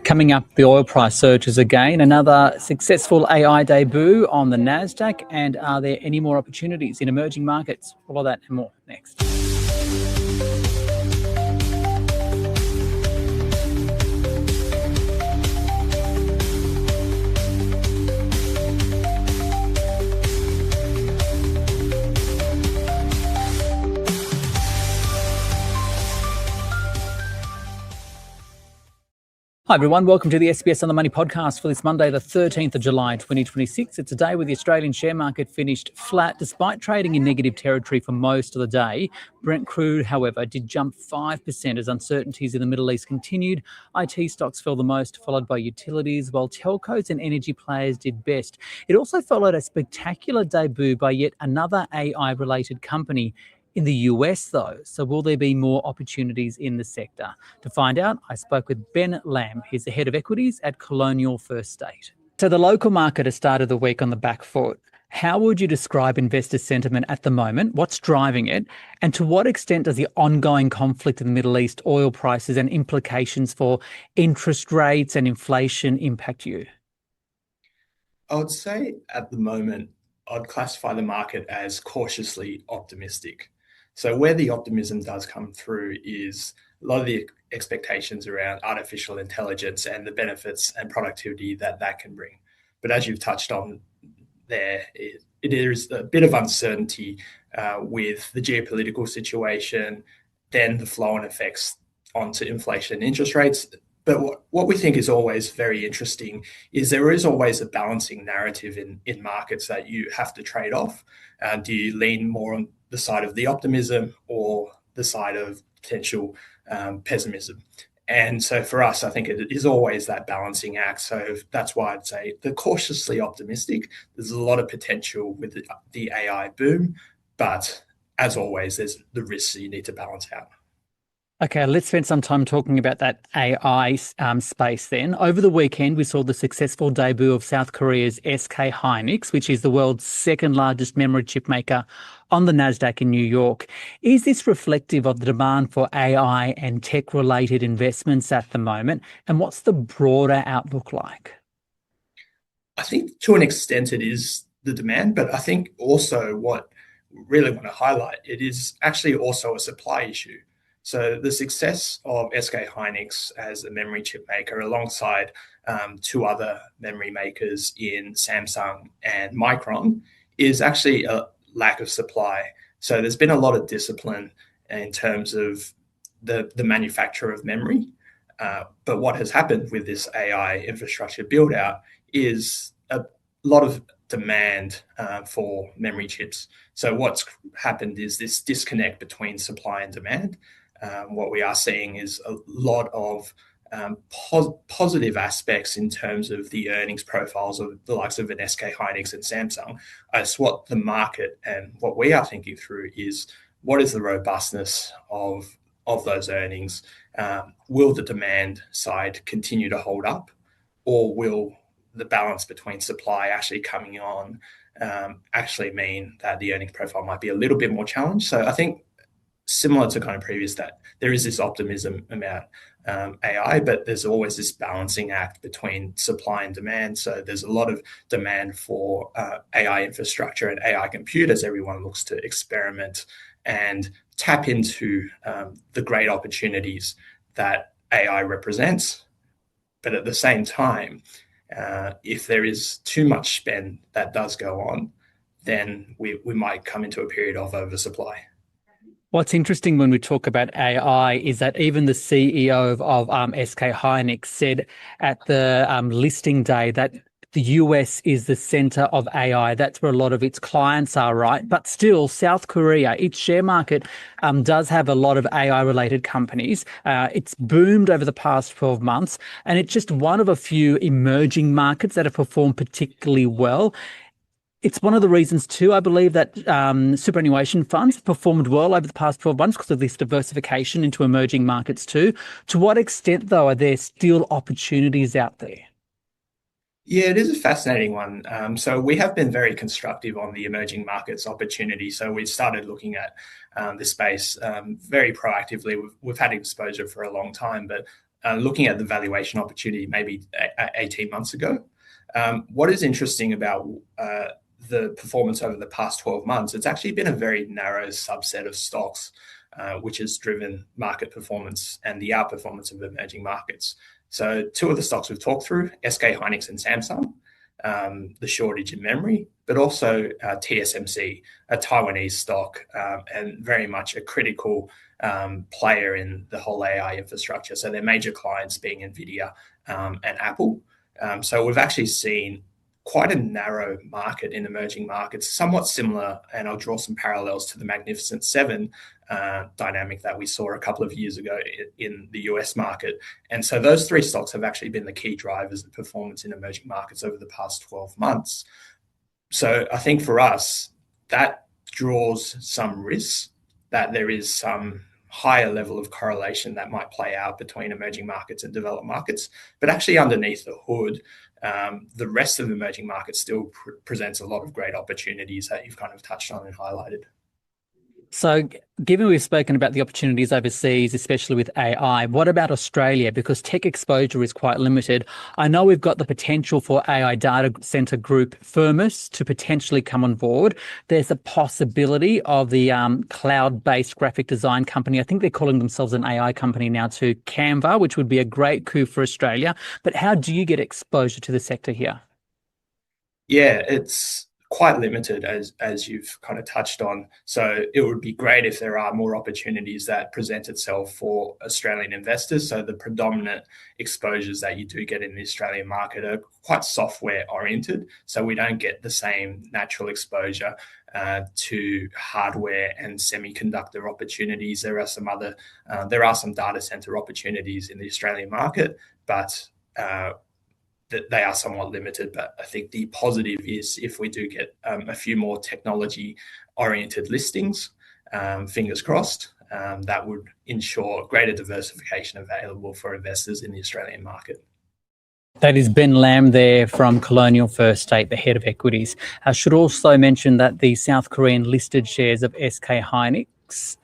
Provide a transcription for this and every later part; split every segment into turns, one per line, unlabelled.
Coming up, the oil price surges again. Another successful AI debut on the Nasdaq. And are there any more opportunities in emerging markets? All of that and more next. Hi everyone, welcome to the SBS on the Money podcast for this Monday, the 13th of July, 2026. It's a day where the Australian share market finished flat despite trading in negative territory for most of the day. Brent crude, however, did jump 5% as uncertainties in the Middle East continued. IT stocks fell the most, followed by utilities, while telcos and energy players did best. It also followed a spectacular debut by yet another AI-related company in the US, though. So will there be more opportunities in the sector? To find out, I spoke with Ben Lam. He's the head of equities at Colonial First State. So the local market has started the week on the back foot. How would you describe investor sentiment at the moment? What's driving it? And to what extent does the ongoing conflict in the Middle East, oil prices and implications for interest rates and inflation impact you?
I would say at the moment, I'd classify the market as cautiously optimistic. So where the optimism does come through is a lot of the expectations around artificial intelligence and the benefits and productivity that that can bring. But as you've touched on there, it is a bit of uncertainty with the geopolitical situation, then the flow-on effects onto inflation and interest rates. But what we think is always very interesting is there is always a balancing narrative in markets that you have to trade off. Do you lean more on the side of the optimism or the side of potential pessimism? And so for us, I think it is always that balancing act. So that's why I'd say the cautiously optimistic. There's a lot of potential with the AI boom, but as always, there's the risks that you need to balance out.
Okay, let's spend some time talking about that AI space then. Over the weekend, we saw the successful debut of South Korea's SK Hynix, which is the world's second largest memory chip maker, on the Nasdaq in New York. Is this reflective of the demand for AI and tech-related investments at the moment? And what's the broader outlook like?
I think to an extent it is the demand, but I think also what we really want to highlight, it is actually also a supply issue. So the success of SK Hynix as a memory chip maker alongside two other memory makers in Samsung and Micron is actually a lack of supply. So there's been a lot of discipline in terms of the manufacture of memory. But what has happened with this AI infrastructure build out is a lot of demand for memory chips. So what's happened is this disconnect between supply and demand. What we are seeing is a lot of positive aspects in terms of the earnings profiles of the likes of an SK Hynix and Samsung. As what the market and what we are thinking through is what is the robustness of those earnings? Will the demand side continue to hold up, or will the balance between supply actually coming on actually mean that the earnings profile might be a little bit more challenged? So I think similar to kind of previous, that there is this optimism about AI, but there's always this balancing act between supply and demand. So there's a lot of demand for AI infrastructure and AI computers. Everyone looks to experiment and tap into the great opportunities that AI represents. But at the same time, if there is too much spend that does go on, then we might come into a period of oversupply.
What's interesting when we talk about AI is that even the CEO of SK Hynix said at the listing day that the US is the center of AI. That's where a lot of its clients are, right? But still, South Korea, its share market does have a lot of AI-related companies. It's boomed over the past 12 months, and it's just one of a few emerging markets that have performed particularly well. It's one of the reasons too, I believe, that superannuation funds have performed well over the past 12 months because of this diversification into emerging markets too. To what extent, though, are there still opportunities out there?
Yeah, it is a fascinating one. So we have been very constructive on the emerging markets opportunity. So we started looking at this space very proactively. We've had exposure for a long time, but looking at the valuation opportunity maybe 18 months ago. What is interesting about the performance over the past 12 months, it's actually been a very narrow subset of stocks which has driven market performance and the outperformance of emerging markets. So two of the stocks we've talked through, SK Hynix and Samsung, the shortage in memory, but also TSMC, a Taiwanese stock, and very much a critical player in the whole AI infrastructure. So their major clients being NVIDIA and Apple. So we've actually seen quite a narrow market in emerging markets, somewhat similar, and I'll draw some parallels to the Magnificent Seven dynamic that we saw a couple of years ago in the US market. And so those three stocks have actually been the key drivers of performance in emerging markets over the past 12 months. So I think for us, that draws some risks, that there is some higher level of correlation that might play out between emerging markets and developed markets. But actually underneath the hood, the rest of the emerging markets still presents a lot of great opportunities that you've kind of touched on and highlighted.
So given we've spoken about the opportunities overseas, especially with AI, what about Australia? Because tech exposure is quite limited. I know we've got the potential for AI data center group Firmus to potentially come on board. There's a possibility of the cloud-based graphic design company. I think they're calling themselves an AI company now too, Canva, which would be a great coup for Australia. But how do you get exposure to the sector here?
Yeah, it's quite limited, as you've kind of touched on. So it would be great if there are more opportunities that present itself for Australian investors. So the predominant exposures that you do get in the Australian market are quite software oriented. So we don't get the same natural exposure to hardware and semiconductor opportunities. There are some data center opportunities in the Australian market, but they are somewhat limited. But I think the positive is if we do get a few more technology-oriented listings, fingers crossed, that would ensure greater diversification available for investors in the Australian market.
That is Ben Lam there from Colonial First State, the head of equities. I should also mention that the South Korean listed shares of SK Hynix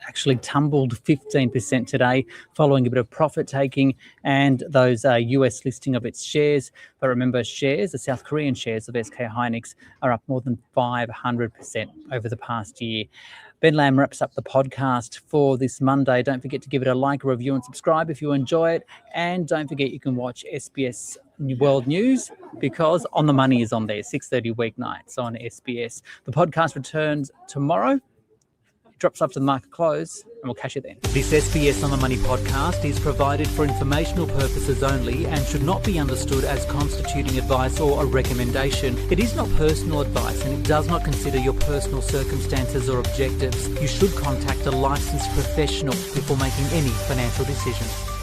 actually tumbled 15% today following a bit of profit taking and those US listing of its shares. But remember, the South Korean shares of SK Hynix are up more than 500% over the past year. Ben Lam wraps up the podcast for this Monday. Don't forget to give it a like, a review and subscribe if you enjoy it. And don't forget you can watch SBS World News because On the Money is on there, 6:30 weeknights on SBS. The podcast returns tomorrow. Drops after the market close, and we'll catch you then. This SBS On the Money podcast is provided for informational purposes only and should not be understood as constituting advice or a recommendation. It is not personal advice and it does not consider your personal circumstances or objectives. You should contact a licensed professional before making any financial decisions.